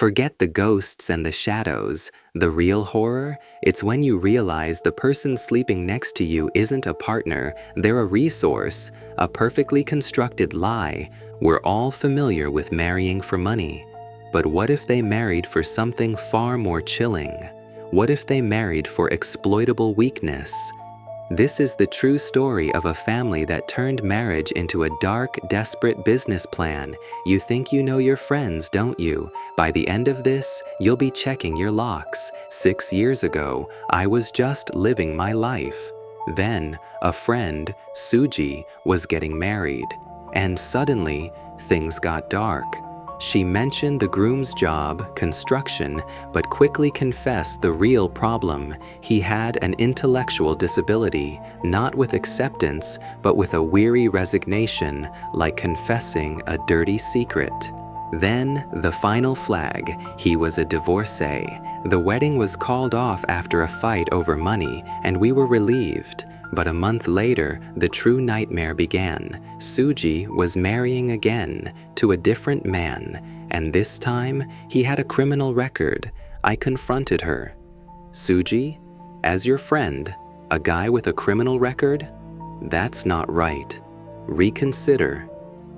Forget the ghosts and the shadows. The real horror? It's when you realize the person sleeping next to you isn't a partner, they're a resource, a perfectly constructed lie. We're all familiar with marrying for money. But what if they married for something far more chilling? What if they married for exploitable weakness? This is the true story of a family that turned marriage into a dark, desperate business plan. You think you know your friends, don't you? By the end of this, you'll be checking your locks. 6 years ago, I was just living my life. Then, a friend, Suji, was getting married. And suddenly, things got dark. She mentioned the groom's job, construction, but quickly confessed the real problem. He had an intellectual disability, not with acceptance, but with a weary resignation, like confessing a dirty secret. Then, the final flag, he was a divorcee. The wedding was called off after a fight over money, and we were relieved. But a month later, the true nightmare began. Suji was marrying again, to a different man, and this time, he had a criminal record. I confronted her. Suji, as your friend, a guy with a criminal record? That's not right. Reconsider.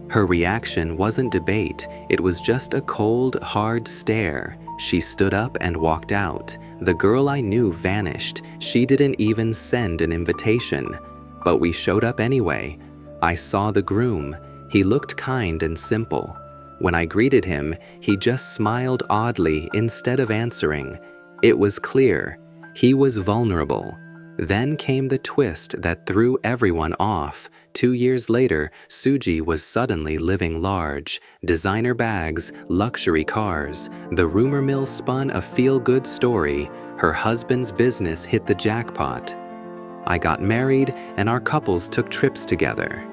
Her reaction wasn't debate, it was just a cold, hard stare. She stood up and walked out. The girl I knew vanished. She didn't even send an invitation. But we showed up anyway. I saw the groom. He looked kind and simple. When I greeted him, he just smiled oddly instead of answering. It was clear. He was vulnerable. Then came the twist that threw everyone off. 2 years later, Suji was suddenly living large. Designer bags, luxury cars. The rumor mill spun a feel-good story. Her husband's business hit the jackpot. I got married and our couples took trips together.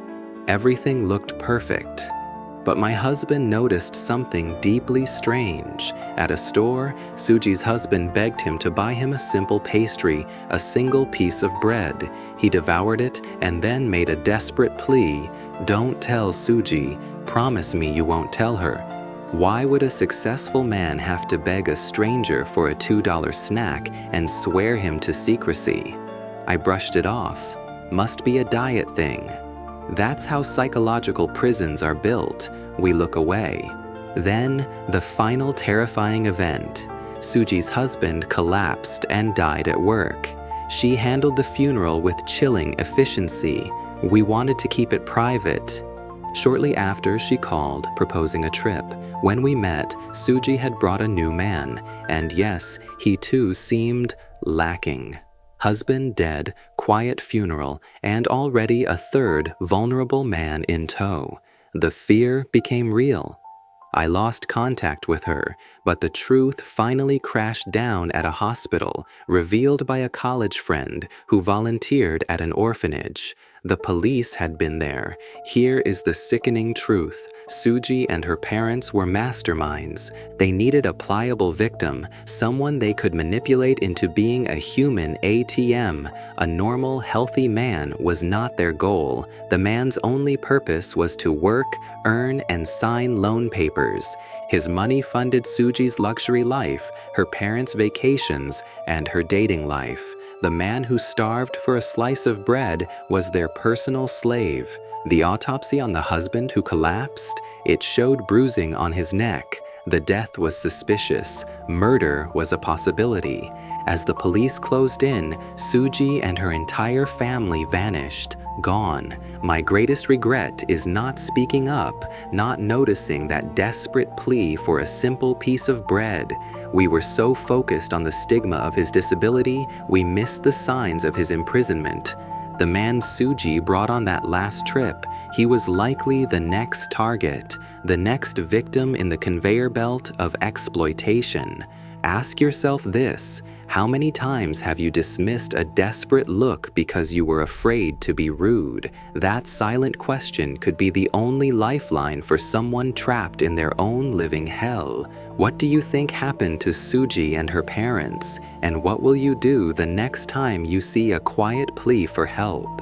Everything looked perfect. But my husband noticed something deeply strange. At a store, Suji's husband begged him to buy him a simple pastry, a single piece of bread. He devoured it and then made a desperate plea. Don't tell Suji. Promise me you won't tell her. Why would a successful man have to beg a stranger for a $2 snack and swear him to secrecy? I brushed it off. Must be a diet thing. That's how psychological prisons are built. We look away. Then, the final terrifying event. Suji's husband collapsed and died at work. She handled the funeral with chilling efficiency. We wanted to keep it private. Shortly after, she called, proposing a trip. When we met, Suji had brought a new man, and yes, he too seemed lacking. Husband dead, quiet funeral, and already a third vulnerable man in tow. The fear became real. I lost contact with her, but the truth finally crashed down at a hospital, revealed by a college friend who volunteered at an orphanage. The police had been there. Here is the sickening truth. Suji and her parents were masterminds. They needed a pliable victim, someone they could manipulate into being a human ATM. A normal, healthy man was not their goal. The man's only purpose was to work, earn, and sign loan papers. His money funded Suji's luxury life, her parents' vacations, and her dating life. The man who starved for a slice of bread was their personal slave. The autopsy on the husband who collapsed, it showed bruising on his neck. The death was suspicious. Murder was a possibility. As the police closed in, Suji and her entire family vanished, gone. My greatest regret is not speaking up, not noticing that desperate plea for a simple piece of bread. We were so focused on the stigma of his disability, we missed the signs of his imprisonment. The man Suji brought on that last trip, he was likely the next target, the next victim in the conveyor belt of exploitation. Ask yourself this: how many times have you dismissed a desperate look because you were afraid to be rude? That silent question could be the only lifeline for someone trapped in their own living hell. What do you think happened to Suji and her parents? And what will you do the next time you see a quiet plea for help?